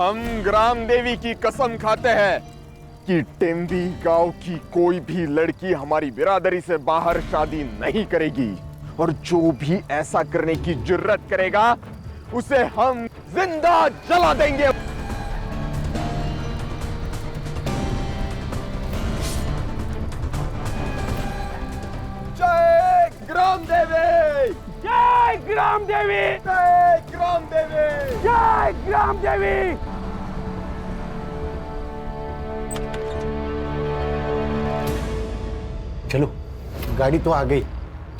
हम ग्राम देवी की कसम खाते हैं कि टेम्बी गांव की कोई भी लड़की हमारी बिरादरी से बाहर शादी नहीं करेगी, और जो भी ऐसा करने की जुर्रत करेगा उसे हम जिंदा जला देंगे। जय ग्राम देवी, जय ग्राम देवी, जय ग्राम देवी, जय ग्राम देवी। चलो, गाड़ी तो आ गई।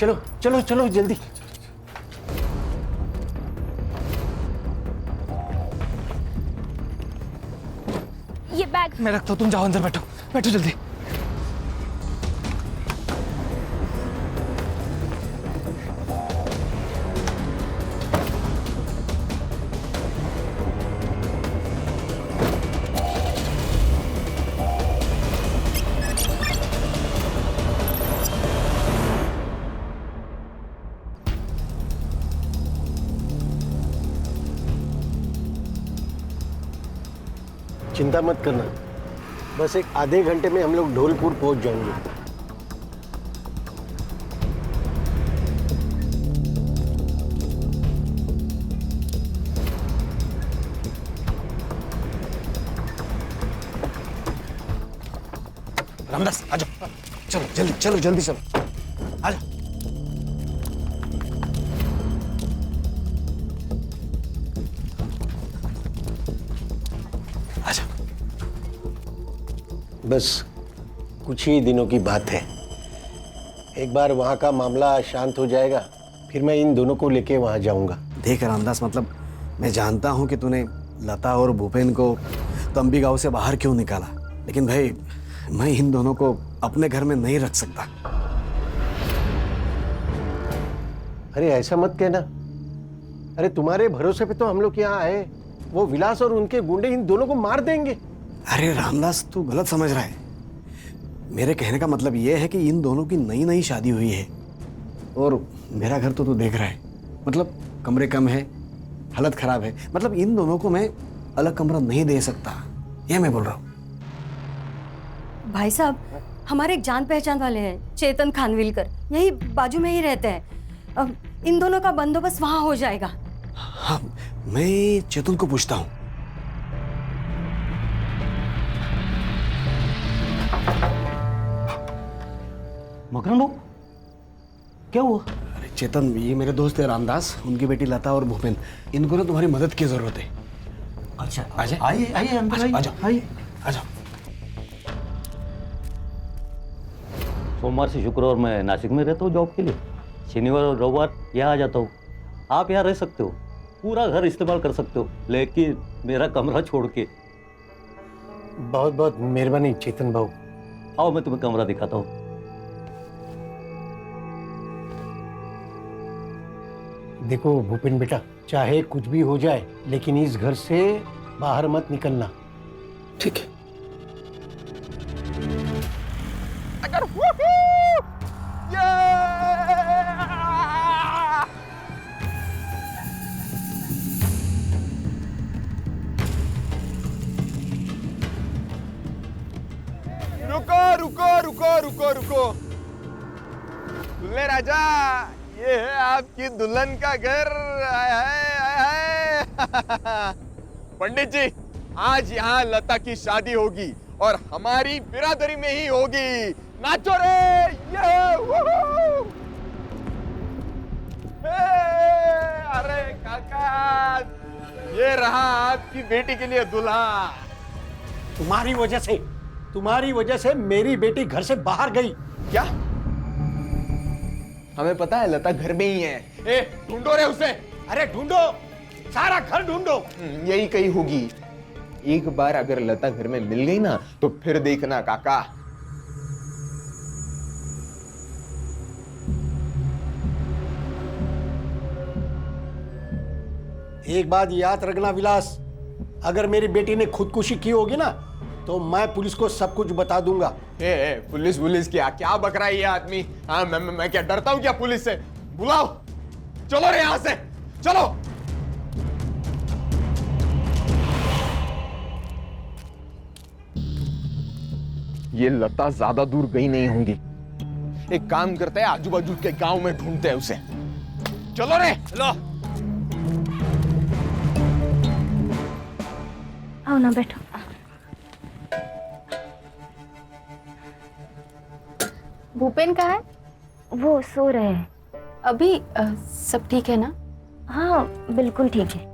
चलो चलो चलो जल्दी। ये बैग मैं रखता हूँ, तुम जाओ अंदर बैठो, बैठो जल्दी। चिंता मत करना, बस एक आधे घंटे में हम लोग ढोलपुर पहुंच जाएंगे। रामदास आ जाओ, चलो जल्दी चलो, जल्दी चलो, आ जाओ। आ जाओ। बस कुछ ही दिनों की बात है, एक बार वहां का मामला शांत हो जाएगा, फिर मैं इन दोनों को लेके वहां जाऊंगा। देख रामदास, मतलब मैं जानता हूं कि तूने लता और भूपेन को तंबी गांव से बाहर क्यों निकाला, लेकिन भाई मैं इन दोनों को अपने घर में नहीं रख सकता। अरे ऐसा मत कहना, अरे तुम्हारे भरोसे पे तो हम लोग यहाँ आए, वो विलास और उनके गुंडे इन दोनों को मार देंगे। अरे रामदास, तू गलत समझ रहा है। मेरे कहने का मतलब यह है कि इन दोनों की नई नई शादी हुई है, और मेरा घर तो तू देख रहा है, मतलब कमरे कम है, हालत खराब है, मतलब इन दोनों को मैं अलग कमरा नहीं दे सकता, ये मैं बोल रहा हूँ। भाई साहब, हमारे एक जान पहचान वाले हैं, चेतन खानविलकर, यही बाजू में ही रहते हैं। अब इन दोनों का बंदोबस्त वहां हो जाएगा। हाँ, मैं चेतन को पूछता हूँ। मकरन बाबू, क्या हुआ? अरे चेतन, ये मेरे दोस्त है रामदास, उनकी बेटी लता और भूपेन, इनको ना तुम्हारी मदद की जरूरत है। अच्छा, आइए आइए आइए अंदर आइए, आ जाओ, आइए। आ जाओ। सोमवार से शुक्रवार मैं नासिक में रहता हूँ जॉब के लिए, शनिवार और रविवार यहाँ आ जाता हूँ। आप यहाँ रह सकते हो, पूरा घर इस्तेमाल कर सकते हो, लेकिन मेरा कमरा छोड़ के। बहुत बहुत मेहरबानी चेतन भाऊ। आओ मैं तुम्हें कमरा दिखाता हूँ। देखो भूपेन बेटा, चाहे कुछ भी हो जाए, लेकिन इस घर से बाहर मत निकलना। ठीक है। अगर रुको रुको रुको रुको रुको, दुल्हे राजा, ये है आपकी दुल्हन का घर। आय हाय आय हाय। पंडित जी, आज यहाँ लता की शादी होगी और हमारी बिरादरी में ही होगी। नाचो रे, ये वूहू। अरे काका, ये रहा आपकी बेटी के लिए दूल्हा। तुम्हारी वजह से मेरी बेटी घर से बाहर गई। क्या? हमें पता है लता घर में ही है। ए, ढूंढो रे उसे। अरे ढूंढो, सारा घर ढूंढो। यही कहीं होगी। एक बार अगर लता घर में मिल गई ना, तो फिर देखना काका। एक बात याद रखना विलास, अगर मेरी बेटी ने खुदकुशी की होगी ना, तो मैं पुलिस को सब कुछ बता दूंगा। पुलिस क्या बक रहा है ये आदमी? हाँ, मैं क्या डरता हूँ क्या पुलिस से? बुलाओ, चलो रे यहाँ से, चलो। ये लता ज्यादा दूर गई नहीं होंगी। एक काम करते हैं, आजू बाजू के गांव में ढूंढते हैं उसे। चलो रे, चलो। आओ ना, बैठो। भूपेन कहाँ है? वो सो रहे हैं। अभी सब ठीक है ना? हाँ, बिल्कुल ठीक है।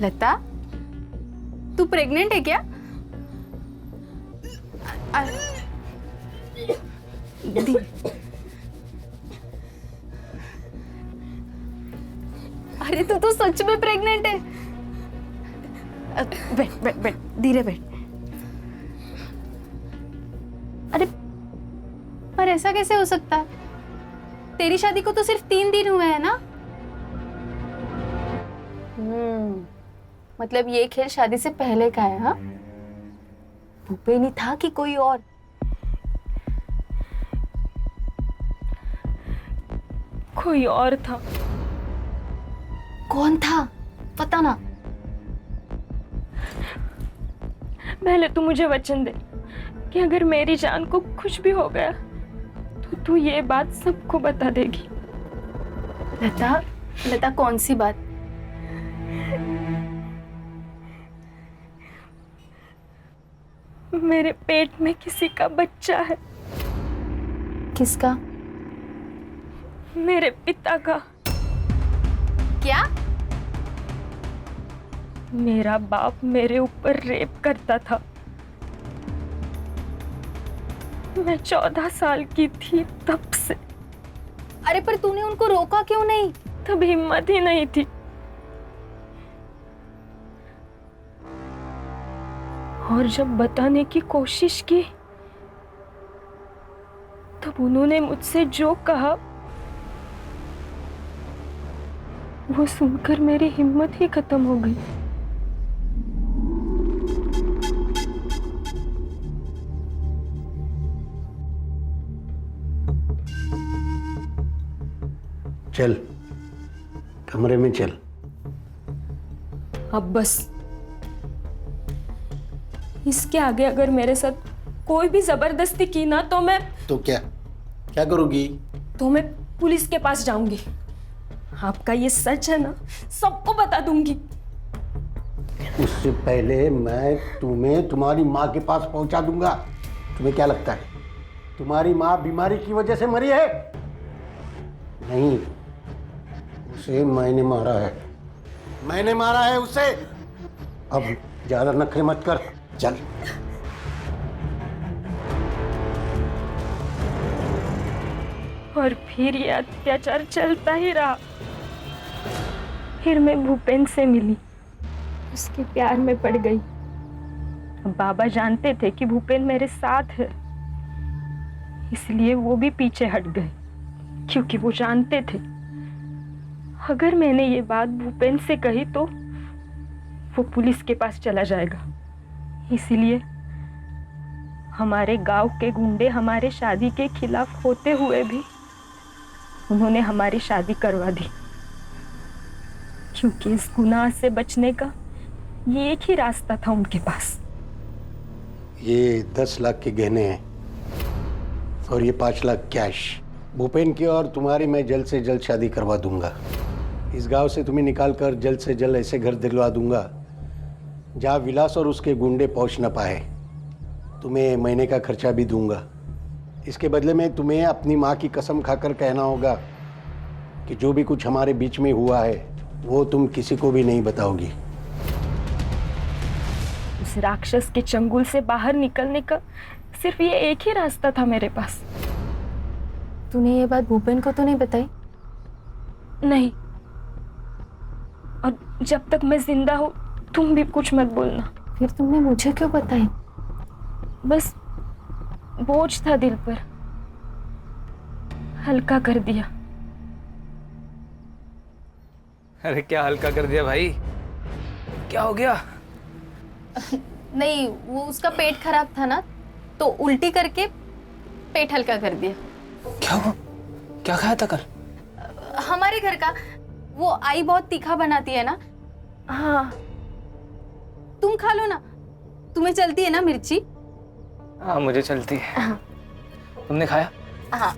लता, तू प्रेग्नेंट है क्या? दी, अरे तू सच में प्रेग्नेंट है? बैठ बैठ बैठ, धीरे बैठ। अरे पर ऐसा कैसे हो सकता है? तेरी शादी को तो सिर्फ 3 दिन हुए हैं ना? मतलब ये खेल शादी से पहले का है? हाँ, भूपेन ही था कि कोई और? कोई और था। कौन था? पता ना। पहले तू मुझे वचन दे कि अगर मेरी जान को कुछ भी हो गया तो तू ये बात सबको बता देगी। लता, लता कौन सी बात? मेरे पेट में किसी का बच्चा है। किसका? मेरे पिता का। क्या? मेरा बाप मेरे ऊपर रेप करता था। मैं 14 साल की थी तब से। अरे पर तूने उनको रोका क्यों नहीं? तब हिम्मत ही नहीं थी। और जब बताने की कोशिश की तब उन्होंने मुझसे जो कहा वो सुनकर मेरी हिम्मत ही खत्म हो गई। चल, कमरे में चल। अब बस, इसके आगे अगर मेरे साथ कोई भी जबरदस्ती की ना तो मैं क्या करोगी? तो मैं पुलिस के पास जाऊंगी। आपका ये सच है ना, सबको बता दूंगी। उससे पहले मैं तुम्हें तुम्हारी माँ के पास पहुंचा दूंगा। तुम्हें क्या लगता है तुम्हारी माँ बीमारी की वजह से मरी है? नहीं, उसे मैंने मारा है। मैंने मारा है उसे। अब ज्यादा नखरे मत कर, चल। और फिर ये अत्याचार चलता ही रहा। फिर मैं भूपेन से मिली, उसके प्यार में पड़ गई। बाबा जानते थे कि भूपेन मेरे साथ है, इसलिए वो भी पीछे हट गए, क्योंकि वो जानते थे अगर मैंने ये बात भूपेन से कही तो वो पुलिस के पास चला जाएगा। इसलिए हमारे गांव के गुंडे हमारे शादी के खिलाफ होते हुए भी उन्होंने हमारी शादी करवा दी, क्योंकि इस गुनाह से बचने का ये एक ही रास्ता था उनके पास। ये 10 लाख के गहने हैं और ये 5 लाख कैश। भूपेन की और तुम्हारी मैं जल्द से जल्द शादी करवा दूंगा। इस गांव से तुम्हें निकाल कर जल्द से जल्द ऐसे घर दिलवा दूंगा जहाँ विलास और उसके गुंडे पहुँच न पाए। तुम्हें महीने का खर्चा भी दूंगा। इसके बदले में तुम्हें अपनी माँ की कसम खाकर कहना होगा कि जो भी कुछ हमारे बीच में हुआ है वो तुम किसी को भी नहीं बताओगी। उस राक्षस के चंगुल से बाहर निकलने का सिर्फ ये एक ही रास्ता था मेरे पास। तूने ये बात भूपेन को तो नहीं बताई? नहीं, और जब तक मैं जिंदा हूँ तुम भी कुछ मत बोलना। फिर तुमने मुझे क्यों बताई? बस बोझ था दिल पर, हल्का कर दिया। अरे क्या हल्का कर दिया भाई? क्या हो गया? नहीं, वो उसका पेट खराब था ना, तो उल्टी करके पेट हल्का कर दिया। क्या हुआ? क्या खाया था कल? हमारे घर का वो आई बहुत तीखा बनाती है ना। हाँ तुम खा लो ना, तुम्हें चलती है ना मिर्ची। हाँ मुझे चलती है। तुमने खाया? हाँ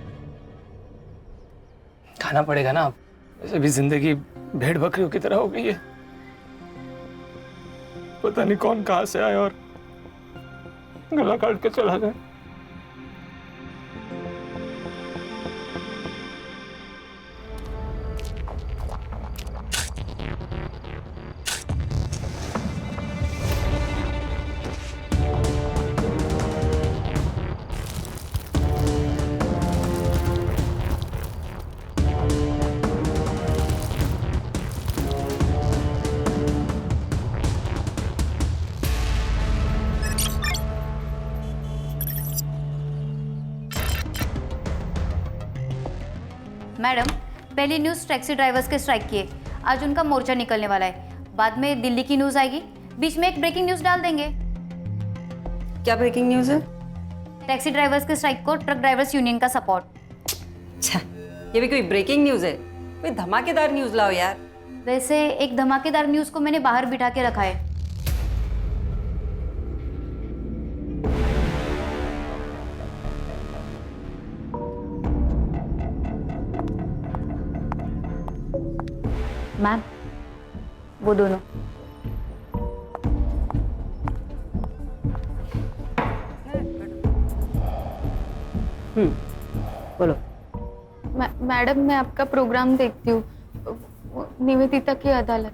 खाना पड़ेगा ना। अब वैसे भी जिंदगी भेड़ बकरियों की तरह हो गई है। पता नहीं कौन कहां से आया और गला काट के चला गया। मैडम, पहली न्यूज़ टैक्सी ड्राइवर्स के स्ट्राइक की है। आज उनका मोर्चा निकलने वाला है। बाद में दिल्ली की न्यूज़ आएगी। बीच में एक ब्रेकिंग न्यूज़ डाल देंगे। क्या ब्रेकिंग न्यूज़ है? टैक्सी ड्राइवर्स के स्ट्राइक को ट्रक ड्राइवर्स यूनियन का सपोर्ट। अच्छा, ये भी कोई ब्रेकिंग न्यूज़ है? कोई धमाकेदार न्यूज़ लाओ यार। वैसे एक धमाकेदार न्यूज़ को मैंने बाहर बिठा के रखा है। मैम, वो दोनों। बोलो। मैडम, मैं आपका प्रोग्राम देखती हूँ, निवेदिता की अदालत।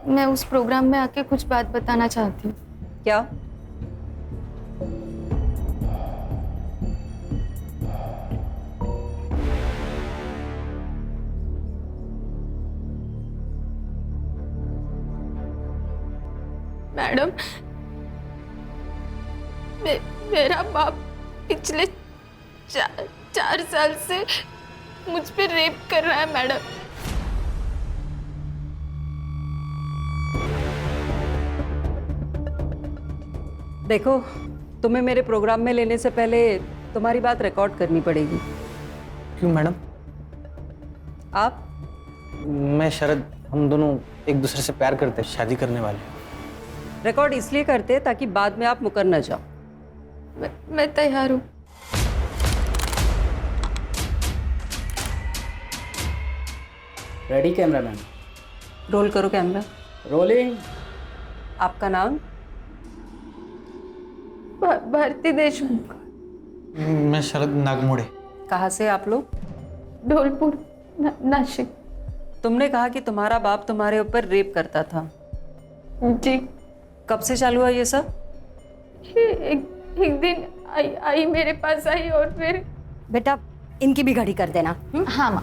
मैं उस प्रोग्राम में आके कुछ बात बताना चाहती हूँ। क्या? मैडम, मेरा बाप पिछले 4 साल से मुझ पे रेप कर रहा है मैडम। देखो, तुम्हें मेरे प्रोग्राम में लेने से पहले तुम्हारी बात रिकॉर्ड करनी पड़ेगी। क्यों मैडम? आप? मैं शरद, हम दोनों एक दूसरे से प्यार करते हैं, शादी करने वाले। रिकॉर्ड इसलिए करते ताकि बाद में आप मुकर न जाओ। मैं तैयार हूँ। Ready cameraman? रोल करो कैमरा। रोलिंग। आपका नाम? भारती देशमुख। मैं शरद नागमोड़े। कहाँ से आप लोग? ढोलपुर, नासिक। तुमने कहा कि तुम्हारा बाप तुम्हारे ऊपर रेप करता था। जी। कब से चालू हुआ ये सब? एक दिन आई मेरे पास आई और फिर। बेटा, इनकी भी घड़ी कर देना। हाँ माँ।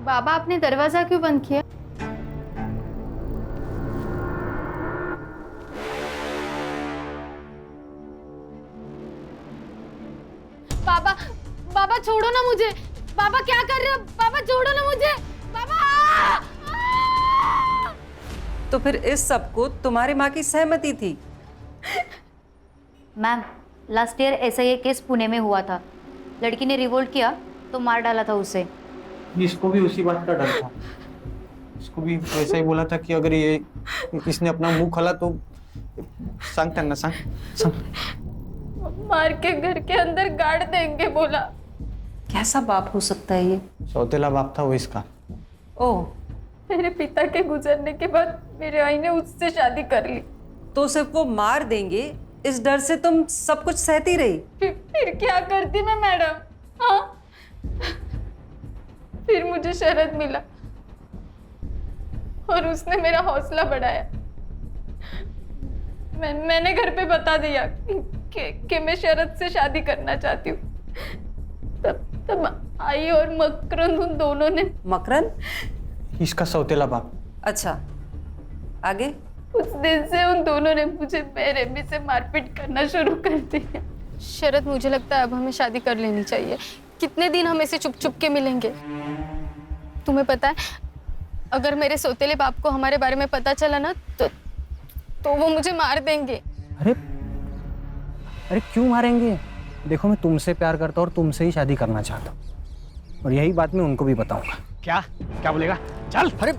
बाबा, आपने दरवाजा क्यों बंद किया? बाबा, बाबा छोड़ो ना मुझे। बाबा क्या कर रहे हो? बाबा छोड़ो ना मुझे। बाबा! तो फिर इस सब को तुम्हारी माँ की सहमति थी? मैम, लास्ट ईयर ऐसा ही केस पुणे में हुआ था। लड़की ने रिवोल्ट किया तो मार डाला था उसे। इसको भी उसी बात का डर था। इसको भी वैसा ही बोला था कि अगर ये इसने अपना मुंह खोला तो सांग त्यांना सांग। मार के घर के अंदर गाड़ देंगे बोला। कैसा बाप हो सकता है ये? सौतेला बाप था वो इसका। ओह, मेरे पिता के गुजरने के बाद मेरे आई ने उससे शादी कर ली। तो सिर्फ वो मार देंगे इस डर से तुम सब कुछ सहती रही? फिर क्या करती मैं मैडम? हाँ, फिर मुझे शरद मिला और उसने मेरा हौसला बढ़ाया। मैंने घर पे बता दिया कि मैं शरद से शादी करना चाहती हूँ। तब आई और मकरंद, उन दोनों ने। मकरंद? इसका सौतेला बाप। अच्छा, आगे? उस दिन से उन दोनों ने मुझे बेरहमी से मारपीट करना शुरू कर दिया। शरद, मुझे लगता है अब हमें शादी कर लेनी चाहिए। कितने दिन हम ऐसे चुप चुप के मिलेंगे? तुम्हें पता है, अगर मेरे सौतेले बाप को हमारे बारे में पता चला ना तो वो मुझे मार देंगे। अरे अरे क्यों मारेंगे? देखो मैं तुमसे प्यार करता हूँ और तुमसे ही शादी करना चाहता हूँ, और यही बात मैं उनको भी बताऊंगा। क्या क्या बोलेगा? चल। अरे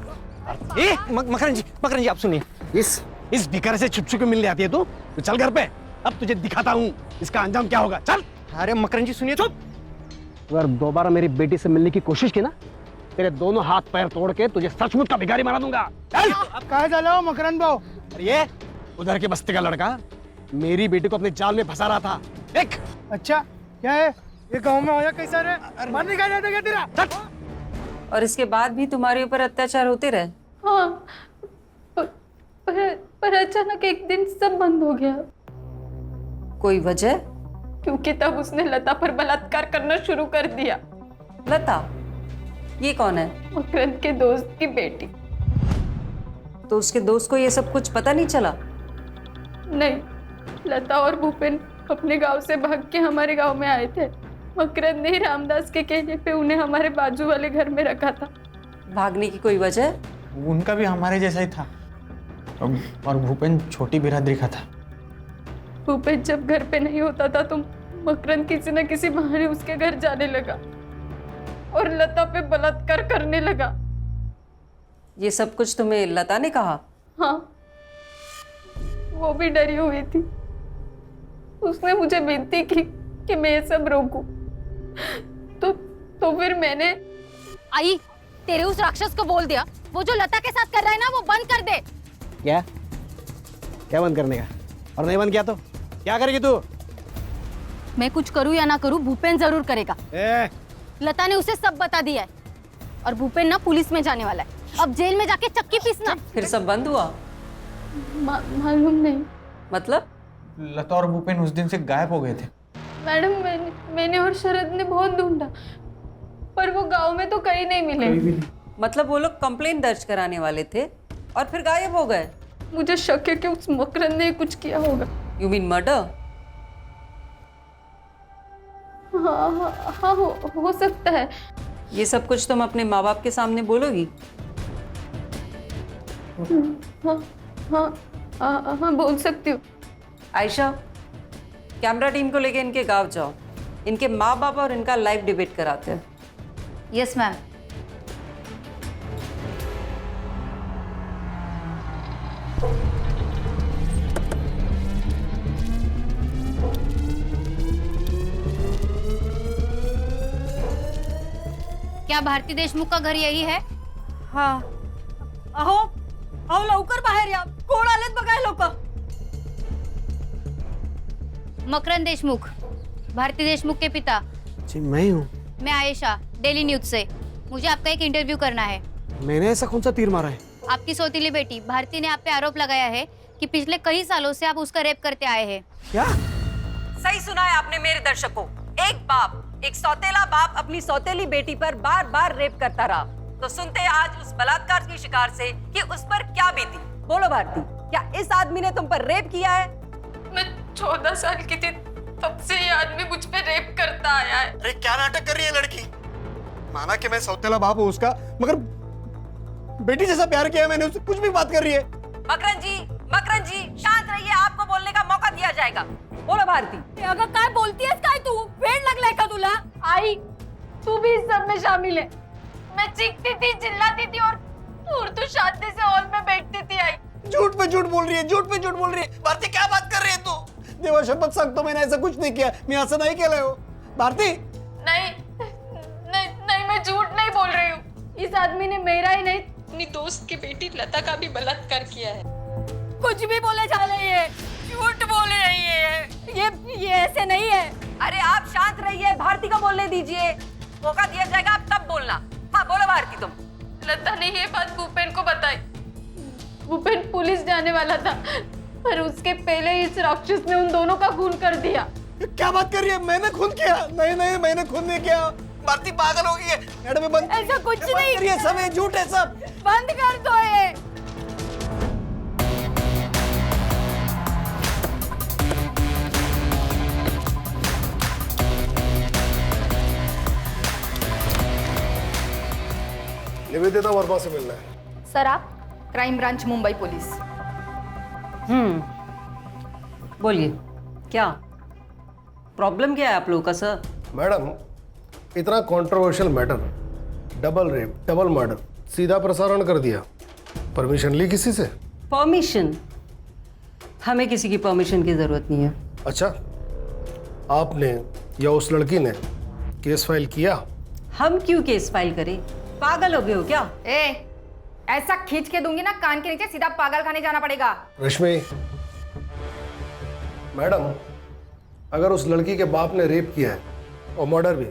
मकरन जी आप सुनिए, इस भिखारी से छुप छुप के मिलने आती है तू? तो चल घर पे, अब तुझे दिखाता हूँ इसका अंजाम क्या होगा। चल। अरे मकरन जी सुनिए, चुप। अगर दोबारा मेरी बेटी से मिलने की कोशिश की ना, तेरे दोनों हाथ पैर तोड़ के तुझे सचमुच का भिखारी बना दूंगा। चल। अब कहाँ जा रहे हो मकरन भाऊ? अरे ये उधर के बस्ती का लड़का मेरी बेटी को अपने जाल में फंसा रहा था, देख। अच्छा क्या है ये गांव में होया कैसा रे? मर नहीं जाता क्या तेरा? चल। और इसके बाद भी तुम्हारे ऊपर अत्याचार होते रहे? हाँ, पर अचानक एक दिन सब बंद हो गया। कोई वजह? क्योंकि तब उसने लता पर बलात्कार करना शुरू कर दिया। लता? ये कौन है? मकरंद के दोस्त की बेटी। तो उसके दोस्त को ये सब कुछ पता नहीं चला? नहीं, लता और भूपेन अपने गांव से भाग के हमारे गांव में आए थे। मकरंद ने रामदास के कहने पे उन्हें हमारे बाजू वाले घर में रखा था। भागने की कोई वजह? उनका भी हमारे जैसा ही था, और भूपेन छोटी बिरादरी का था। भूपेन जब घर पे नहीं होता था तो मकरंद किसी न किसी बहाने उसके घर जाने लगा और लता पे बलात्कार करने लगा। ये सब कुछ तुम्हें लता ने कहा? हाँ, वो भी डरी हुई थी। उसने मुझे विनती की कि मैं ये सब रोकूं। तो फिर मैंने आई तेरे उस राक्षस को बोल दिया वो जो लता के साथ कर रहा है ना वो बंद कर दे। क्या क्या बंद करने का? और नहीं बंद किया तो क्या करेगी तू? मैं कुछ करूं या ना करूं भूपेन जरूर करेगा। लता ने उसे सब बता दिया है और भूपेन ना पुलिस में जाने वाला है। अब जेल में जाके चक्की पीसना। फिर सब बंद हुआ? मालूम नहीं। मतलब? लता और भूपेन उस दिन से गायब हो गए थे। मैडम मैंने और शरद ने बहुत ढूंढा पर वो गांव में तो कहीं नहीं मिले। मतलब वो लोग कंप्लेन दर्ज कराने वाले थे और फिर गायब हो गए? मुझे शक है कि उस मकरंद ने कुछ किया होगा। You mean murder? हाँ, हो सकता है। ये सब कुछ तुम अपने माँ बाप के सामने बोलोगी? हाँ, बोल सकती हूँ। आयशा, कैमरा टीम को लेके इनके गांव जाओ, इनके माँ बाप और इनका लाइव डिबेट कराते हैं। Yes ma'am. क्या भारती देशमुख का घर यही है? हाँ. अहो लवकर बाहेर या. कोण आलेत बघा हे लोक. मकरंद देशमुख, भारती देशमुख के पिता। जी मैं हूँ। मैं आयशा, डेली न्यूज से। मुझे आपका एक इंटरव्यू करना है। मैंने ऐसा कौन सा तीर मारा है? आपकी सौतीली बेटी भारती ने आप पे आरोप लगाया है कि पिछले कई सालों से आप उसका रेप करते आए हैं। क्या? सही सुना है आपने मेरे दर्शकों। एक बाप, एक सौतेला बाप अपनी सौतेली बेटी पर बार बार रेप करता रहा। तो सुनते हैं आज उस बलात्कार की शिकार से कि उस पर क्या बीती। बोलो भारती, क्या इस आदमी ने तुम पर रेप किया है? मैं 14 साल की थी तब से ये आदमी मुझ पे रेप करता आया है। अरे क्या नाटक कर रही है लड़की? माना कि मैं सौतेला बाप हूँ उसका, मगर बेटी जैसा प्यार किया मैंने उससे, कुछ भी बात कर रही है। मकरन जी शांत रहिए, आपको बोलने का मौका दिया जाएगा। बोलो भारती। अगं काय बोलतीयस काय तू? वेड लागलाय का तुला? आई, तू भी इस सब में शामिल है। मैं चीखती थी, चिल्लाती थी और तो शांति से हॉल में बैठती थी। आई, झूठ पे झूठ बोल रही है, झूठ पे झूठ बोल रही है। भारती क्या बात कर रही है तू? देवा शपथ सांगतो मैंने ऐसा कुछ नहीं किया, मैं असं नहीं केलंय हो। भारती नहीं, मैं झूठ नहीं बोल रही हूँ। इस आदमी ने मेरा ही नहीं अपनी दोस्त की बेटी लता का भी बलात्कार किया है। कुछ भी बोले जा रही है, झूठ बोल रही है। ये ऐसे नहीं है। अरे आप शांत रहिए, भारती को बोलने दीजिए, मौका दिया जाएगा, आप तब बोलना। हाँ बोलो भारती तुम। लता ने ये बात भूपेन को बताई। भूपेन पुलिस जाने वाला था पर उसके पहले इस राक्षस ने उन दोनों का खून कर दिया। क्या बात कर रही है? मैंने खून किया? नहीं मैंने खून नहीं किया। भारती पागल हो गई है। मैडम बंद, ऐसा कुछ नहीं। ये सब है, झूठ है सब। बंद कर दो ये। निवेदिता वर्मा से मिलना है। सर आप? Crime branch Mumbai police. बोलिए, क्या प्रॉब्लम क्या है आप लोगों का सर? मैडम, इतना controversial matter, double rape, double murder, सीधा प्रसारण कर दिया। परमिशन ली किसी से? परमिशन? हमें किसी की परमिशन की जरूरत नहीं है। अच्छा, आपने या उस लड़की ने केस फाइल किया? हम क्यों केस फाइल करें? पागल हो गए हो क्या? ऐसा खींच के दूंगी ना कान के नीचे, सीधा पागल खाने जाना पड़ेगा। रश्मि मैडम, अगर उस लड़की के बाप ने रेप किया है और मर्डर भी,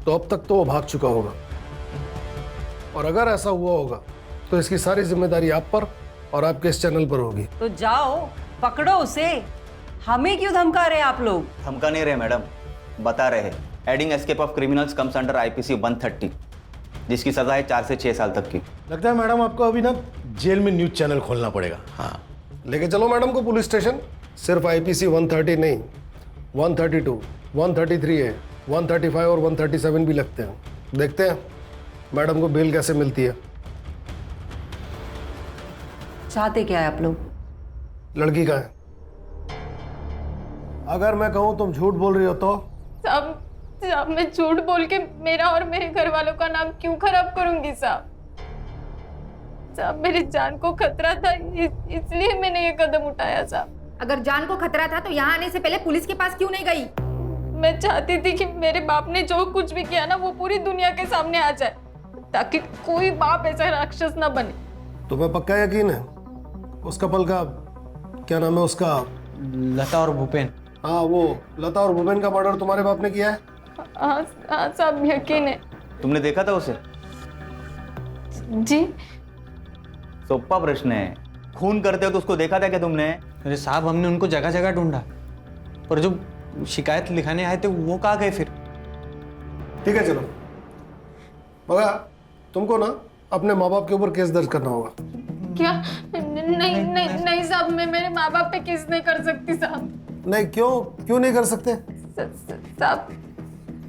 तो अब तक तो वो भाग चुका होगा। और अगर ऐसा हुआ होगा तो इसकी सारी जिम्मेदारी आप पर और आपके इस चैनल पर होगी। तो जाओ पकड़ो उसे। हमें क्यों धमका रहे हैं आप लोग? धमका नहीं रहे मैडम, बता रहे हैं। Adding escape of criminals comes under IPC 130, जिसकी सजा है 4 से 6 साल तक की। लगता है मैडम आपको अभी ना जेल में न्यूज चैनल खोलना पड़ेगा। हाँ, लेके चलो मैडम को पुलिस स्टेशन। सिर्फ IPC 130 नहीं, 132, 133 है, 135 और 137 भी लगते हैं। देखते हैं मैडम को बेल कैसे मिलती है। चाहते क्या है आप लोग? लड़की का है। अगर मैं कहूँ तुम झूठ बोल रही हो तो? साहब मैं झूठ बोल के मेरा और मेरे घर वालों का नाम क्यों खराब करूंगी साहब? साहब मेरी जान को खतरा था, इसलिए मैंने ये कदम उठाया साहब। अगर जान को खतरा था तो यहाँ आने से पहले पुलिस के पास क्यों नहीं गई? मैं चाहती थी कि मेरे बाप ने जो कुछ भी किया ना वो पूरी दुनिया के सामने आ जाए, ताकि कोई बाप ऐसा राक्षस ना बने। तुम्हें पक्का यकीन है? उसका पल का क्या नाम है उसका? लता और भूपेन। हाँ, वो लता और भूपेन का मर्डर तुम्हारे बाप ने किया है? हाँ साहब यकीन है। तुमने देखा था उसे? जी। सोप्पा प्रश्न है। खून करते हो तो उसको देखा था क्या तुमने? अरे साहब, हमने उनको जगह जगह ढूंढा, पर जो शिकायत लिखाने आए थे वो कहाँ गए फिर? ठीक है, चलो मगर तुमको ना अपने माँ बाप के ऊपर केस दर्ज करना होगा। क्या? नहीं साहब, मैं मेरे माँ बाप पे केस नहीं कर सकती साहब। नहीं, क्यों नहीं कर सकते?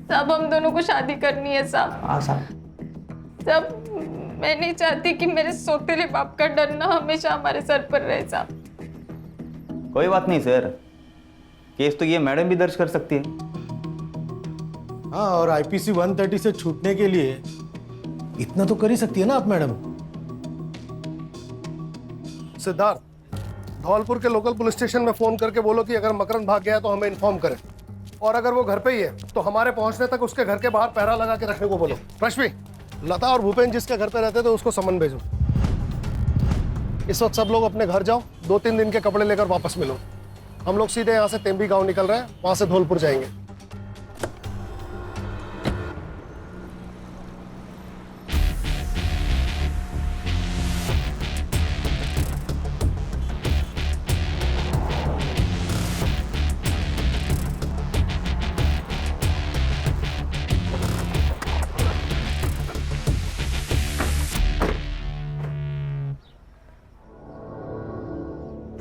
साहब हम दोनों को शादी करनी है साहब। हाँ साहब। साहब मैं नहीं चाहती कि मेरे सौतेले बाप का डर ना हमेशा हमारे सर पर रहे साहब। कोई बात नहीं सर, केस तो ये मैडम भी दर्ज कर सकती है। हाँ, और IPC 130 से छूटने के लिए इतना तो कर ही सकती है ना आप मैडम। सिद्धार्थ, धौलपुर के लोकल पुलिस स्टेशन में फोन करके बोलो कि अगर मकरंद भाग गया तो हमें इन्फॉर्म करें, और अगर वो घर पे ही है तो हमारे पहुंचने तक उसके घर के बाहर पहरा लगा के रखने को बोलो। रश्मि, लता और भूपेन जिसके घर पे रहते थे उसको समन भेजो। इस वक्त सब लोग अपने घर जाओ, 2-3 दिन के कपड़े लेकर वापस मिलो। हम लोग सीधे यहाँ से तेम्बी गांव निकल रहे हैं, वहां से धौलपुर जाएंगे।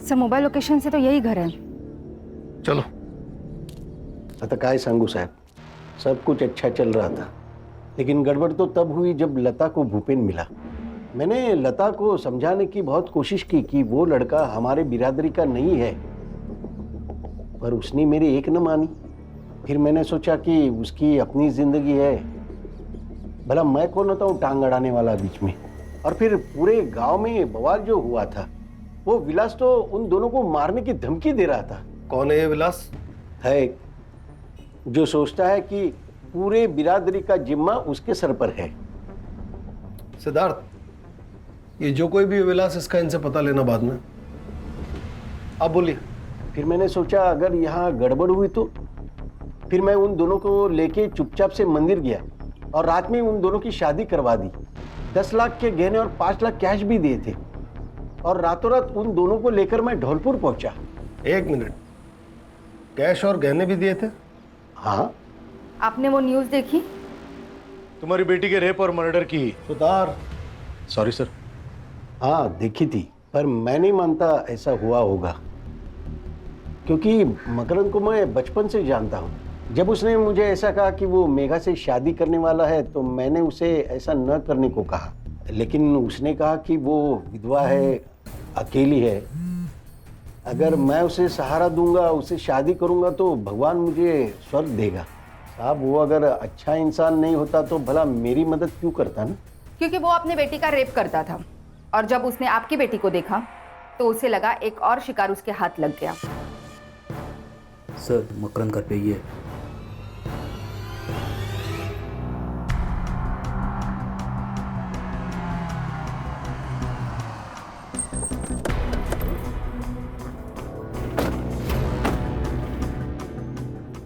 सर मोबाइल लोकेशन से तो यही घर है। चलो। आता काय सांगू साहब, सब कुछ अच्छा चल रहा था, लेकिन गड़बड़ तो तब हुई जब लता को भूपेन मिला। मैंने लता को समझाने की बहुत कोशिश की कि वो लड़का हमारे बिरादरी का नहीं है, पर उसने मेरी एक न मानी। फिर मैंने सोचा कि उसकी अपनी जिंदगी है, भला मैं कौन होता हूँ टांग अड़ाने वाला बीच में। और फिर पूरे गांव में बवाल जो हुआ था, वो विलास तो उन दोनों को मारने की धमकी दे रहा था। कौन है ये विलास? है जो सोचता है कि पूरे बिरादरी का जिम्मा उसके सर पर है। सिद्धार्थ, ये जो कोई भी विलास, इसका इनसे पता लेना बाद में। आप बोलिए। फिर मैंने सोचा अगर यहाँ गड़बड़ हुई तो फिर मैं उन दोनों को लेके चुपचाप से मंदिर गया और रात में उन दोनों की शादी करवा दी। 10 लाख के गहने और 5 लाख कैश भी दिए थे, और रातों रात उन दोनों को लेकर मैं धौलपुर पहुंचा। 1 मिनट, कैश और गहने भी दिए थे? हाँ। आपने वो न्यूज़ देखी? तुम्हारी बेटी के रेप और मर्डर की। सुतार। Sorry sir. हाँ देखी थी, पर मैं नहीं मानता ऐसा हुआ होगा, क्योंकि मकरंद को मैं बचपन से जानता हूँ। जब उसने मुझे ऐसा कहा कि वो मेघा से शादी करने वाला है, तो मैंने उसे ऐसा न करने को कहा। लेकिन उसने कहा कि वो विधवा है, अकेली है। अगर मैं उसे सहारा दूंगा, उसे शादी करूंगा तो भगवान मुझे स्वर्ग देगा। साहब वो अगर अच्छा इंसान नहीं होता तो भला मेरी मदद क्यों करता ना? क्योंकि वो अपने बेटी का रेप करता था और जब उसने आपकी बेटी को देखा तो उसे लगा एक और शिकार उसके हाथ लग गया। सर मकरंद घर पे ही है।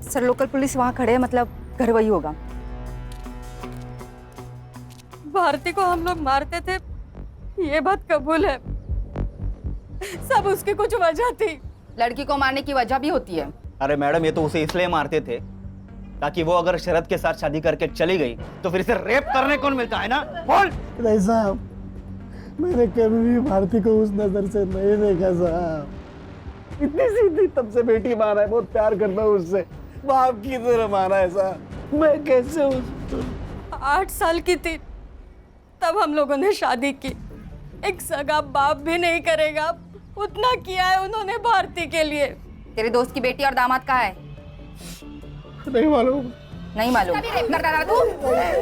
सर लोकल पुलिस वहाँ खड़े हैं, मतलब घर वही होगा। भारती को हम लोग मारते थे, ये बात कबूल है। सब उसकी कुछ वजह थी। लड़की को मारने की वजह भी होती है। अरे मैडम, ये तो उसे इसलिए मारते थे ताकि वो अगर शरद के साथ शादी करके चली गई तो फिर इसे रेप करने कौन मिलता है ना? बोल। नहीं साहब, मैंने कभी भी भारती को उस नजर से नहीं देखा साहब। इतनी सीधी तब से बेटी मारा है, बहुत प्यार करता हूँ उससे, बाप की तरह मारा है साहब। मैं कैसे उस 8 साल की थी तब हम लोगों ने शादी की। एक सगा बाप भी नहीं करेगा उतना किया है उन्होंने भारती के लिए। तेरे दोस्त की बेटी और दामाद कहाँ है? नहीं मालूम। नहीं मालूम? रेप करता था तू?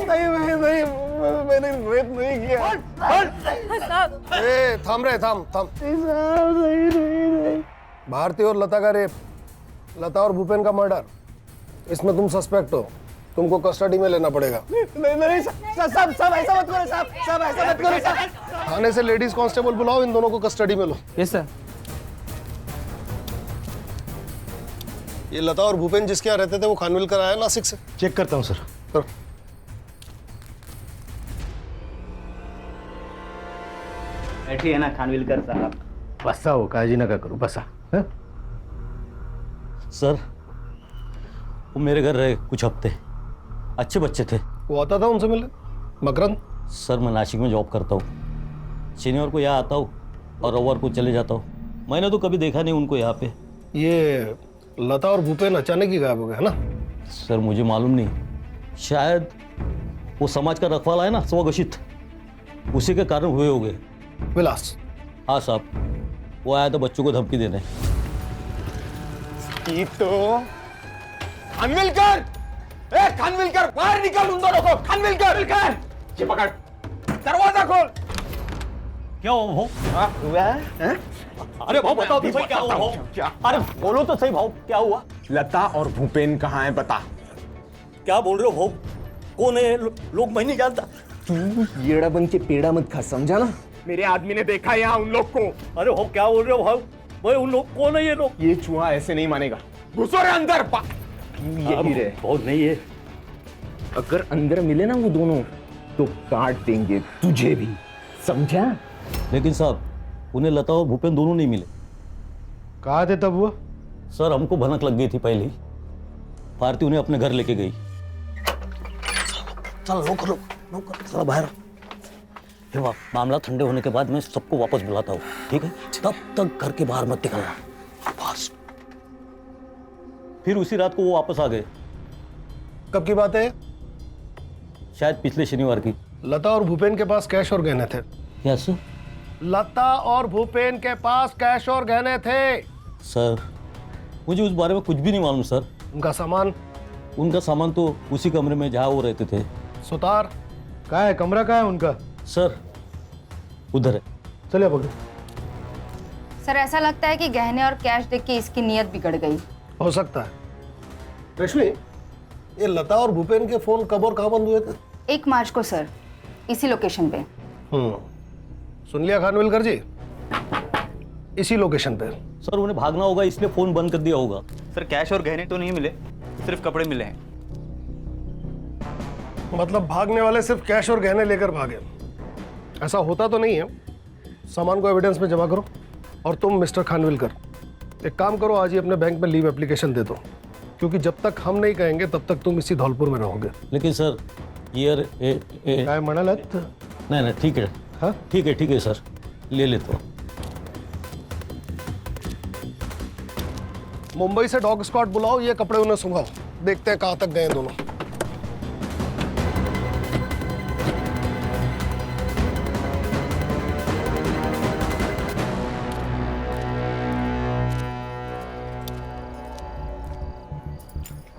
नहीं, मैंने रेप नहीं किया। ए, थाम रे, थाम। नहीं। भारती और लता का रेप, लता और भूपेन का मर्डर, इसमें तुम सस्पेक्ट हो। तुमको कस्टडी में लेना पड़ेगा। नहीं सब ऐसा मत करो साहब, सब ऐसा मत करो साहब। थाने से लेडीज कांस्टेबल बुलाओ, इन दोनों को कस्टडी में लो। Yes sir. ये लता और भूपेन जिसके यहाँ रहते थे वो खानविलकर आया नासिक से। चेक करता हूँ सर। करो। बैठिए ना खानविलकर साहब। बसा हो, काजी ना करो, बसा। सर वो मेरे घर रहे कुछ हफ्ते, अच्छे बच्चे थे। वो आता था उनसे मिलने? मकरंद? सर मैं नासिक में जॉब करता हूँ, शनिवार को यहाँ आता हूँ और रविवार को चले जाता हूँ। मैंने तो कभी देखा नहीं उनको यहाँ पे। ये लता और भूपेन अचानक ही गायब हो गए है ना? सर मुझे मालूम नहीं, शायद वो समाज का रखवाला है ना, स्वघोषित, उसी के कारण हुए होंगे। विलास? हाँ साहब, वो आया था बच्चों को धमकी देने। तो खानविलकर, खानविलकर बाहर निकल, उन दोनों को। खानविलकर, ये पकड़, दरवाजा खोल। क्या हुआ? अरे भाव बताओ तो सही, क्या हुआ भाव? अरे बोलो तो सही भाव, क्या हुआ? लता और भूपेन कहाँ हैं बता। क्या बोल रहे हो भाव? कौन है लोग? मैं नहीं जानता। तू येड़ा बन के पेड़ा मत खा, समझा ना? मेरे आदमी ने देखा यहाँ उन लोग को। अरे भाव क्या बोल रहे हो भाव? भाई उन लोग कौन है ये लोग? ये चूहा ऐसे नहीं मानेगा, घुसो रे अंदर। यही रहे। बहुत नहीं है, अगर अंदर मिले ना वो दोनों तो काट देंगे तुझे भी, समझा? लेकिन साहब उन्हें लता और भूपेन दोनों नहीं मिले। कहाँ थे तब वो? सर हमको भनक लग गई थी पहले ही, भारती उन्हें अपने घर लेके गई। चल चलो बाहर। मामला ठंडे होने के बाद मैं सबको वापस बुलाता हूँ, ठीक है? तब तक घर के बाहर मत निकलना बस। फिर उसी रात को वो वापस आ गए। कब की बात है? शायद पिछले शनिवार की। लता और भूपेन के पास कैश और गहने थे। यस लता और भूपेन के पास कैश और गहने थे। सर मुझे उस बारे में कुछ भी नहीं मालूम सर। उनका सामान? उनका सामान तो उसी कमरे में जहाँ वो रहते थे। सुतार? कहाँ है कमरा, कहाँ है उनका? सर उधर है। चलिए पकड़ो। सर ऐसा लगता है कि गहने और कैश देख के इसकी नीयत बिगड़ गई। हो सकता है। रश्मि, ये लता और भूपेन के फोन कब और कहाँ बंद हुए थे? 1 मार्च को सर, इसी लोकेशन पे। सुन लिया खानविलकर जी? इसी लोकेशन पे। सर उन्हें भागना होगा इसलिए फोन बंद कर दिया होगा। सर कैश और गहने तो नहीं मिले, सिर्फ कपड़े मिले हैं। मतलब भागने वाले सिर्फ कैश और गहने लेकर भागे? ऐसा होता तो नहीं है। सामान को एविडेंस में जमा करो। और तुम मिस्टर खानविलकर एक काम करो, आज ही अपने बैंक में लीव एप्लीकेशन दे दो, क्योंकि जब तक हम नहीं कहेंगे तब तक तुम इसी धौलपुर में रहोगे। लेकिन सर ये काय म्हणालात? नहीं ठीक है। हाँ ठीक है सर, ले लेता हूँ। मुंबई से डॉग स्क्वाड बुलाओ, ये कपड़े उन्हें सुंघाओ, देखते हैं कहाँ तक गए दोनों।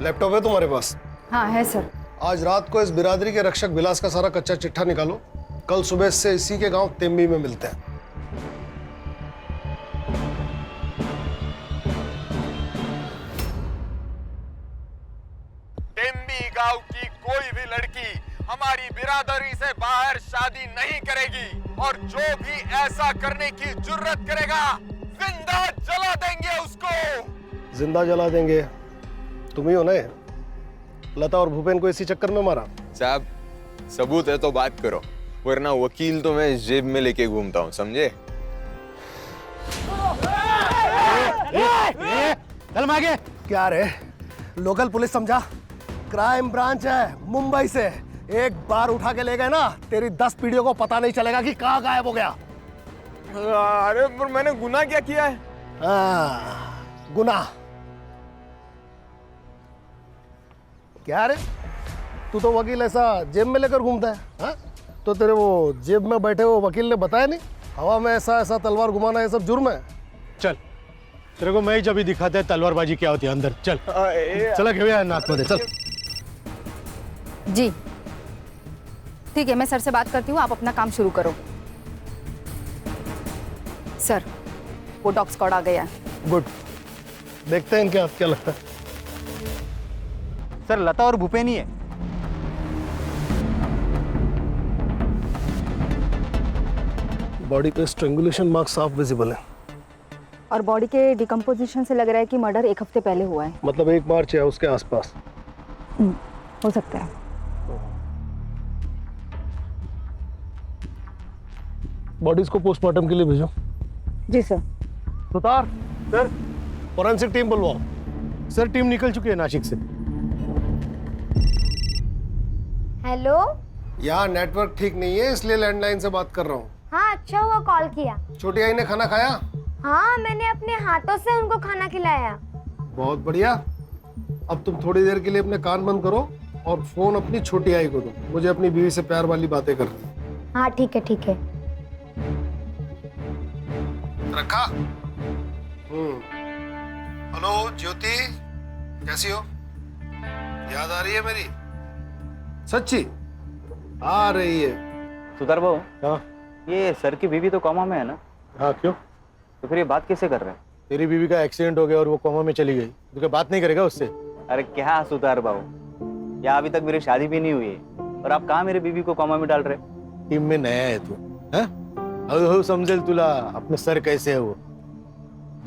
लैपटॉप है तुम्हारे पास? हाँ है सर। आज रात को इस बिरादरी के रक्षक विलास का सारा कच्चा चिट्ठा निकालो। कल सुबह से इसी के गांव तेम्बी में मिलते हैं। तेम्बी गांव की कोई भी लड़की हमारी बिरादरी से बाहर शादी नहीं करेगी, और जो भी ऐसा करने की जुर्रत करेगा जिंदा जला देंगे उसको। जिंदा जला देंगे? तुम ही हो ना? लता और भूपेन को इसी चक्कर में मारा? साहब सबूत है तो बात करो, वरना वकील तो मैं जेब में लेके घूमता हूँ, समझे? चल आगे। क्या रे, लोकल पुलिस समझा? क्राइम ब्रांच है मुंबई से। एक बार उठा के ले गए ना, तेरी 10 पीढ़ियों को पता नहीं चलेगा कि कहाँ गायब हो गया। अरे पर मैंने गुनाह क्या किया है? गुनाह? क्या रे, तू तो वकील ऐसा जेब में लेकर घूमता है? हाँ? तो तेरे वो जेब में बैठे हुए वकील ने बताया नहीं हवा में ऐसा ऐसा तलवार घुमाना ये सब जुर्म है? चल तेरे को मैं ही जब ही दिखाता है तलवारबाजी क्या होती है अंदर। चल चला घेऊया नाक मध्ये चल। जी ठीक है, मैं सर से बात करती हूँ, आप अपना काम शुरू करो। सर वो डॉग स्क्वाड आ गया है। गुड, देखते हैं इनके हाथ क्या लगता है। सर लता और भूपेन ही है। बॉडी पे स्ट्रेंगुलेशन मार्क साफ विजिबल है। और बॉडी के डिकम्पोजिशन से लग रहा है कि मर्डर 1 हफ्ते पहले हुआ है। मतलब 1 मार्च है उसके आसपास। हो सकता है। बॉडीज को पोस्टमार्टम के लिए भेजो। जी sir. Sutar sir, forensic team बुलवाओ। सर टीम निकल चुकी है नासिक से। हेलो। यहाँ नेटवर्क ठीक नहीं है इसलिए लैंडलाइन से बात कर रहा हूँ। हाँ अच्छा हुआ कॉल किया। छोटी आई ने खाना खाया? हाँ मैंने अपने हाथों से उनको खाना खिलाया। बहुत बढ़िया। अब तुम थोड़ी देर के लिए अपने कान बंद करो और फोन अपनी छोटी आई को दो। मुझे अपनी बीवी से प्यार वाली बातें करनी। हाँ ठीक है ठीक है। रखा। हेलो ज्योति, कैसी हो? याद आ रही है मेरी? सच्ची आ रही है। सुधार बाबू, हाँ ये सर की बीवी तो कोमा में है ना? हाँ क्यों? तो फिर ये बात कैसे कर रहे हैं? तेरी बीवी का एक्सीडेंट हो गया और वो कोमा में चली गई, तो क्या बात नहीं करेगा उससे? अरे क्या सुधार बाबू, या अभी तक मेरी शादी भी नहीं हुई है और आप कहाँ मेरी बीवी को कोमा में डाल रहे? टीम में नया है तू, हैं? हळू समझेल तुला अपने सर कैसे है वो।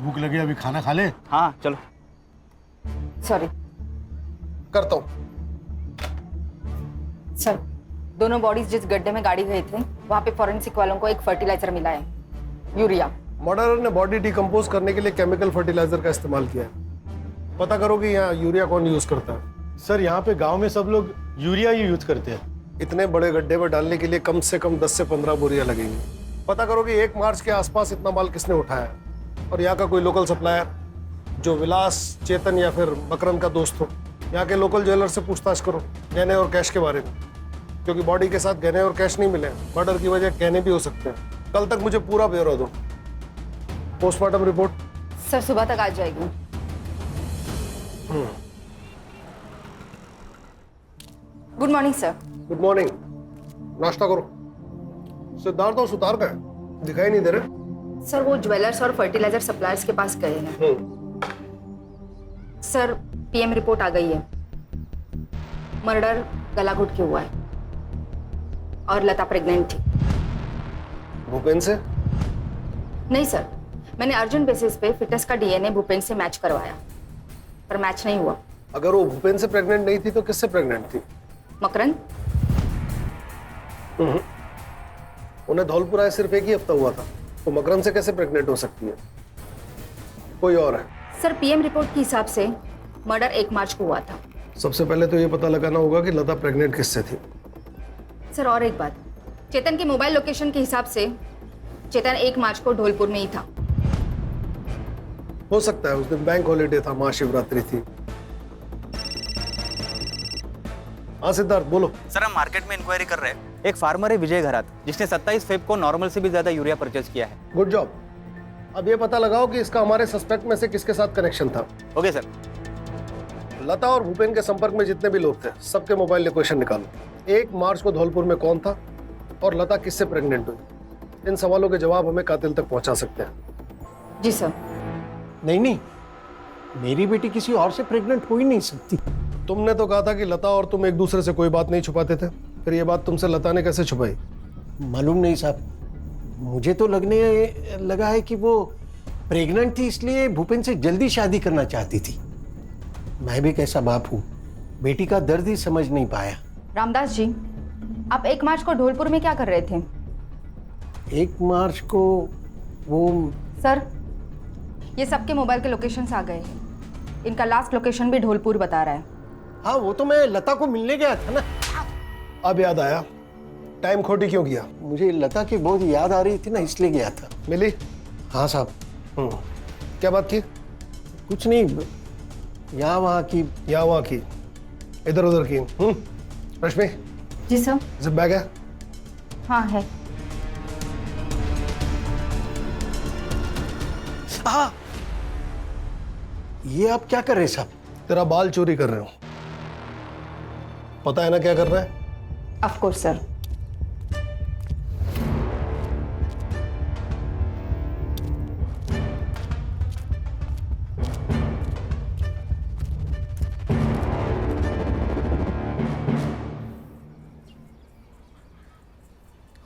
भूख लगी अभी खाना खा ले। हाँ चलो। सॉरी। करता हूँ। सर दोनों बॉडीज जिस गड्ढे में गाड़ी गई थी वहाँ पे फॉरेंसिक वालों को एक फर्टिलाइजर मिला है, यूरिया। मर्डरर ने बॉडी डिकम्पोज करने के लिए केमिकल फर्टिलाइजर का इस्तेमाल किया है। पता करो कि यहाँ यूरिया कौन यूज करता है। सर यहाँ पे गांव में सब लोग यूरिया ही यूज करते हैं। इतने बड़े गड्ढे में डालने के लिए कम से कम 10 से 15 बोरियां लगेंगी। पता करो कि 1 मार्च के आसपास इतना माल किसने उठाया, और यहाँ का कोई लोकल सप्लायर जो विलास, चेतन या फिर मकरंद का दोस्त हो। यहाँ के लोकल ज्वेलर से पूछताछ करो गहने और कैश के बारे में, क्योंकि बॉडी के साथ गहने और कैश नहीं मिले। मर्डर की वजह गहने भी हो सकते हैं। कल तक मुझे पूरा ब्यौरा दो। पोस्टमार्टम रिपोर्ट सर सुबह तक आ जाएगी। Good morning sir. Good morning. नाश्ता करो। सिद्धार्थ और सुतार का है? दिखाई नहीं दे रहे। सर वो ज्वेलर्स और फर्टिलाइजर सप्लायर्स के पास गए हैं। सर पीएम रिपोर्ट आ गई है। मर्डर गला घुट के हुआ है और लता प्रेग्नेंट थी। भूपेन से? नहीं सर, मैंने अर्जेंट बेसिस पे फिटनेस का डीएनए भूपेन से मैच करवाया, पर मैच नहीं हुआ। अगर वो भूपेन से प्रेग्नेंट नहीं थी तो किससे प्रेग्नेंट थी? मकरंद। उन्हें धौलपुर आए सिर्फ 1 ही हफ्ता हुआ था, तो मकरंद से कैसे प्रेग्नेंट हो सकती है? कोई और है? सर पीएम रिपोर्ट के हिसाब से मर्डर 1 मार्च को हुआ था। सबसे पहले तो ये पता लगाना होगा कि लता प्रेग्नेंट किससे थी। सर और एक बात, चेतन के मोबाइल लोकेशन के हिसाब से चेतन 1 मार्च को धौलपुर में ही था। हो सकता है उस दिन बैंक हॉलीडे था, महाशिवरात्रि थी। हाँ सिद्धार्थ बोलो। सर हम मार्केट में इंक्वायरी कर रहे हैं। एक फार्मर है विजय घरात, जिसने 27 फेब को नॉर्मल से भी ज्यादा यूरिया परचेज किया है। Good job. अब ये पता लगाओ कि इसका हमारे सस्पेक्ट में से किसके साथ कनेक्शन था। Okay sir. लता और भूपेन के संपर्क में जितने भी लोग थे सबके मोबाइल लोकेशन निकालो। 1 मार्च को धौलपुर में कौन था और लता किससे प्रेग्नेंट हुई, इन सवालों के जवाब हमें कातिल तक पहुंचा सकते हैं। जी सर। नहीं, मेरी बेटी किसी और से प्रेग्नेंट हो ही नहीं सकती। तुमने तो कहा था कि लता और तुम एक दूसरे से कोई बात नहीं छुपाते थे, फिर ये बात तुमसे लता ने कैसे छुपाई? मालूम नहीं साहब, मुझे तो लगा है कि वो प्रेग्नेंट थी इसलिए भूपेन से जल्दी शादी करना चाहती थी। मैं भी कैसा बाप हूँ, बेटी का दर्द ही समझ नहीं पाया। रामदास जी, आप 1 मार्च को ढोलपुर में क्या कर रहे थे? 1 मार्च को वो सर, ये सबके मोबाइल के लोकेशंस आ गए हैं। इनका लास्ट लोकेशन भी ढोलपुर बता रहा है। हाँ, वो तो मैं लता को मिलने गया था ना। अब याद आया, टाइम खोटी क्यों किया? मुझे लता की बहुत याद आ रही थी ना, इसलिए गया था। मिली? हाँ साहब। क्या बात की? कुछ नहीं, यहाँ वहाँ की। यहाँ वहाँ की, इधर उधर की। रश्मि। जी सर। जिप बैग है? हाँ है। हाँ, ये आप क्या कर रहे हैं साहब? तेरा बाल चोरी कर रहे हो। पता है ना क्या कर रहा है? Of course sir.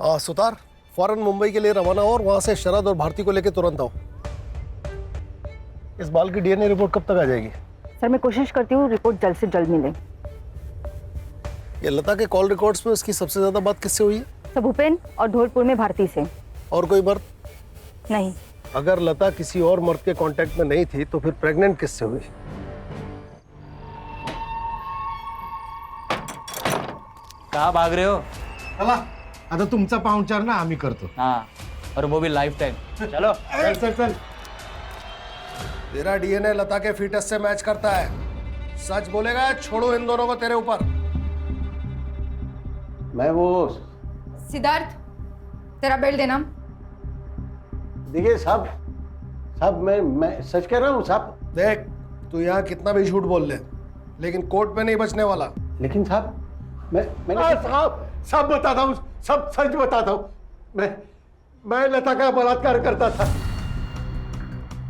हाँ सुतार, फौरन मुंबई के लिए रवाना हो और वहां से शरद और भारती को लेकर तुरंत आओ। इस बाल की डीएनए रिपोर्ट कब तक आ जाएगी? सर मैं कोशिश करती हूँ रिपोर्ट जल्द से जल्द मिले। ये लता के कॉल रिकॉर्ड्स में उसकी सबसे ज्यादा बात किससे हुई है? सर भूपेन और धौलपुर में भारती से। और कोई मर्द? नहीं। अगर लता किसी और मर्द के कांटेक्ट में नहीं थी तो फिर प्रेग्नेंट किससे हुई? कहाँ भाग रहे हो? चला, आता तुमचा पाहुणचार ना आम्ही करतो। हाँ, और वो भी लाइफ टाइम। चलो चल। तेरा डीएनए लता के फीटस से मैच करता है। सच बोलेगा, छोड़ो इन दोनों को तेरे ऊपर। मैं वो सिद्धार्थ, तेरा बेल्ट देना। देखिए साहब मैं सच कह रहा हूँ साहब। देख, तू यहाँ कितना भी झूठ बोल ले, लेकिन कोर्ट में नहीं बचने वाला। लेकिन साहब मैंने सब बताता हूँ, सब सच बताता हूँ। मैं लता का बलात्कार करता था,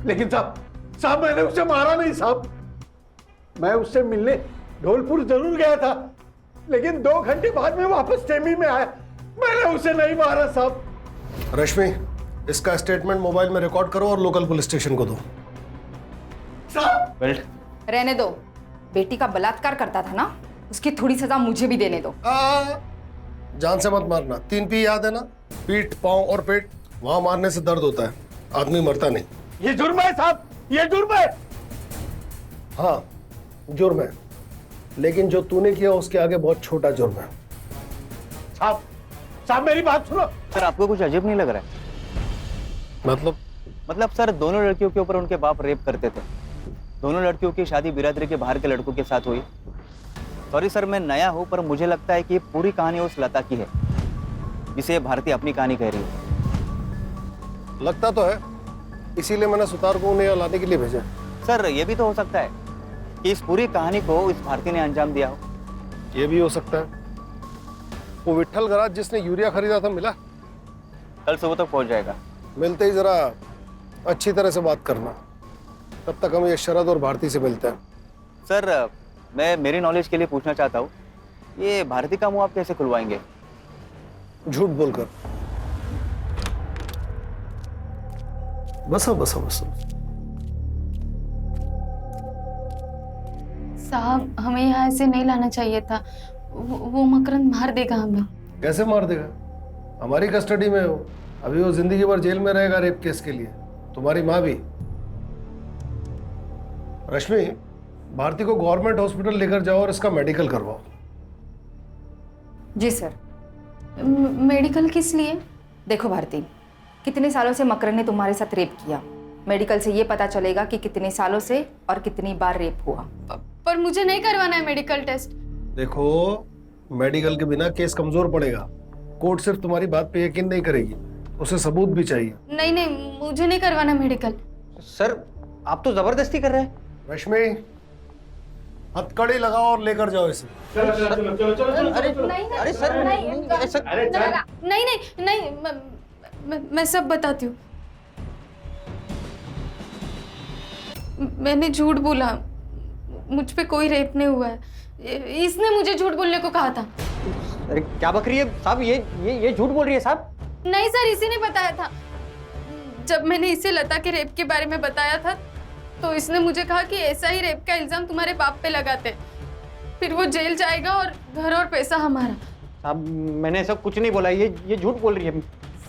लेकिन साहब मैंने उसे मारा नहीं साहब। मैं उससे मिलने ढोलपुर जरूर गया था, लेकिन 2 घंटे बाद में वापस टेमी में आया। मैंने उसे नहीं मारा साहब। रश्मि, इसका स्टेटमेंट मोबाइल में रिकॉर्ड करो और लोकल पुलिस स्टेशन को दो। साहब रहने दो, बेटी का बलात्कार करता था ना, उसकी थोड़ी सजा मुझे भी देने दो। जान से मत मारना। 3 पी याद है ना? पीठ, पांव और पेट, वहां मारने से दर्द होता है, आदमी मरता नहीं। ये जुर्म है साहब, ये जुर्म है। हाँ जुर्म है, लेकिन जो तूने किया उसके आगे बहुत छोटा जुर्म है। साहब मेरी बात सुनो। सर आपको कुछ अजीब नहीं लग रहा है? मतलब सर, दोनों लड़कियों के ऊपर उनके बाप रेप करते थे। दोनों लड़कियों की शादी बिरादरी के बाहर के लड़कों के साथ हुई। सॉरी सर, मैं नया हूं, पर मुझे लगता है कि ये पूरी कहानी उस लता की है जिसे भारती अपनी कहानी कह रही है। लगता तो है, इसीलिए मैंने सुतार को उन्हें लाने के लिए भेजा। सर ये भी तो हो सकता है कि इस पूरी कहानी को इस भारती ने अंजाम दिया हो। ये भी हो सकता है। वो विट्ठल गराज जिसने यूरिया खरीदा था मिला? कल सुबह तक पहुंच जाएगा। मिलते ही जरा अच्छी तरह से बात करना, तब तक हम ये शरद और भारती से मिलते हैं। सर मैं मेरी नॉलेज के लिए पूछना चाहता हूँ, ये भारती का मुंह आप कैसे खुलवाएंगे? झूठ बोलकर। बसा। साहब हमें यहाँ ऐसे नहीं लाना चाहिए था, वो मकरंद मार देगा हमें। कैसे मार देगा? हमारी कस्टडी में हो, अभी वो जिंदगी भर जेल में रहेगा रेप केस के लिए, तुम्हारी माँ भी। रश्मि, भारती को गवर्नमेंट हॉस्पिटल लेकर जाओ और इसका मेडिकल करवाओ। जी सर। मेडिकल किस लिए? देखो भारती, कितने सालों से मकरंद ने तुम्हारे साथ रेप किया, मेडिकल से ये पता चलेगा कि कितने सालों से और कितनी बार रेप हुआ। पर मुझे नहीं करवाना है मेडिकल टेस्ट। देखो, मेडिकल के बिना केस कमजोर पड़ेगा। कोर्ट सिर्फ तुम्हारी बात पे यकीन नहीं करेगी, उसे सबूत भी चाहिए। नहीं, मुझे नहीं करवाना मेडिकल। सर आप तो जबरदस्ती कर रहे हैं। रश्मि, हथकड़ी लगाओ और लेकर जाओ इसे। अरे सर नहीं नहीं नहीं मैं सब बताती हूँ। मैंने झूठ बोला, मुझ पे कोई रेप नहीं हुआ है। इसने मुझे झूठ बोलने को कहा था। अरे क्या बक रही है साहब, ये झूठ बोल रही है साहब। नहीं सर, इसी ने बताया था। जब मैंने इसे लता के रेप के बारे में बताया था तो इसने मुझे कहा कि ऐसा ही रेप का इल्जाम तुम्हारे बाप पे लगाते, फिर वो जेल जाएगा और घर और पैसा हमारा। साहब मैंने ऐसा कुछ नहीं बोला, ये झूठ बोल रही है।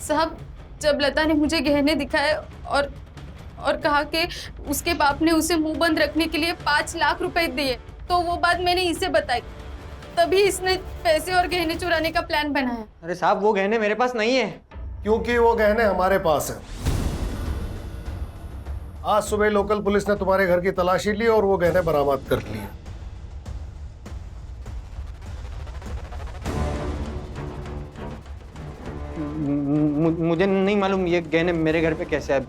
साहब जब लता ने मुझे गहने दिखाए और कहा कि उसके बाप ने उसे मुंह बंद रखने के लिए 5 लाख रुपए दिए, तो वो बात मैंने इसे बताई, तभी इसने पैसे और गहने चुराने का प्लान बनाया। अरे साहब वो गहने मेरे पास नहीं है। क्योंकि वो गहने हमारे पास हैं। आज सुबह लोकल पुलिस ने तुम्हारे घर की तलाशी ली और वो गहने बरामद कर लिए। मुझे नहीं मालूम ये गहने मेरे घर पे कैसे आए।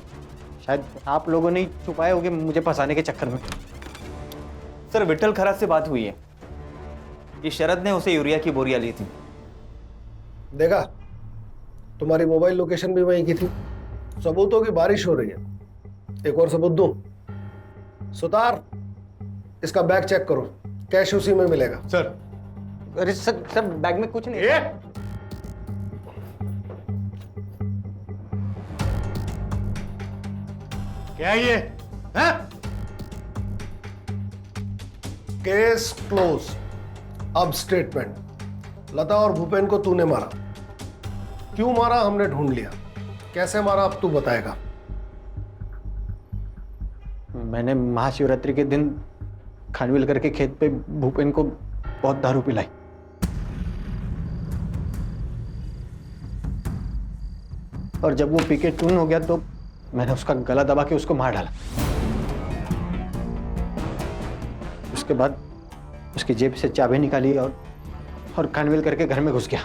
शायद आप लोगों ने छुपाए होंगे मुझे फंसाने के चक्कर में। सर विट्ठल खराज से बात हुई है कि शरद ने उसे यूरिया की बोरियां ली थी। देखा, तुम्हारी मोबाइल लोकेशन भी वहीं की थी। सबूतों की बारिश हो रही है। एक और सबूत दूं? सुतार, इसका बैग चेक करो, कैश उसी में मिलेगा। सर अरे सर बैग में कुछ नहीं है। क्या ये है? Case close. अब स्टेटमेंट। लता और भूपेन को तूने मारा। क्यों मारा हमने ढूंढ लिया, कैसे मारा अब तू बताएगा। मैंने महाशिवरात्रि के दिन खानविलकर के खेत पे भूपेन को बहुत दारू पिलाई। और जब वो पी के टून हो गया तो मैंने उसका गला दबा के उसको मार डाला। उसके बाद उसकी जेब से चाबी निकाली और खानविलकर के घर में घुस गया।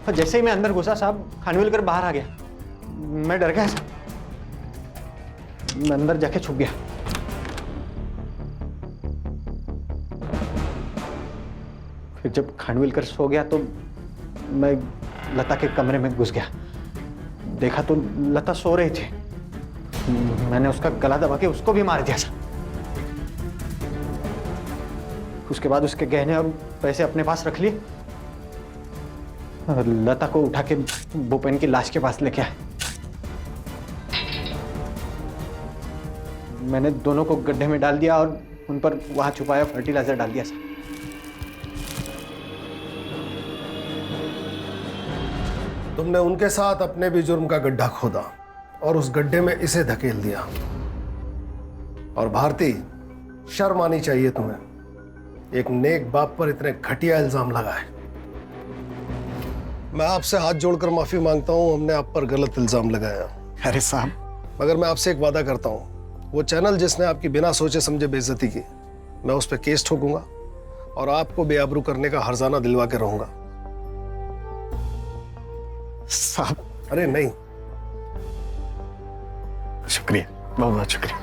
और जैसे ही मैं अंदर घुसा साहब, खानविलकर बाहर आ गया। मैं डर गया साहब, मैं अंदर जाके छुप गया। फिर जब खानविलकर सो गया तो मैं लता के कमरे में घुस गया। देखा तो लता सो रही थी। मैंने उसका गला दबा के उसको भी मार दिया था। उसके बाद उसके गहने और पैसे अपने पास रख लिए और लता को उठा के भूपेन की लाश के पास लेके आए। मैंने दोनों को गड्ढे में डाल दिया और उन पर वहां छुपाया फर्टिलाइजर डाल दिया। तुमने उनके साथ अपने भी जुर्म का गड्ढा खोदा और उस गड्ढे में इसे धकेल दिया। और भारती, शर्म आनी चाहिए तुम्हें, एक नेक बाप पर इतने घटिया इल्जाम लगाए। मैं आपसे हाथ जोड़कर माफी मांगता हूं, हमने आप पर गलत इल्जाम लगाया। अरे साहब, मगर मैं आपसे एक वादा करता हूं, वो चैनल जिसने आपकी बिना सोचे समझे बेइज्जती की, मैं उस पर केस ठोकूंगा और आपको बेआबरू करने का हर्जाना दिलवा के रहूंगा। साहब अरे नहीं, शुक्रिया, बहुत बहुत शुक्रिया।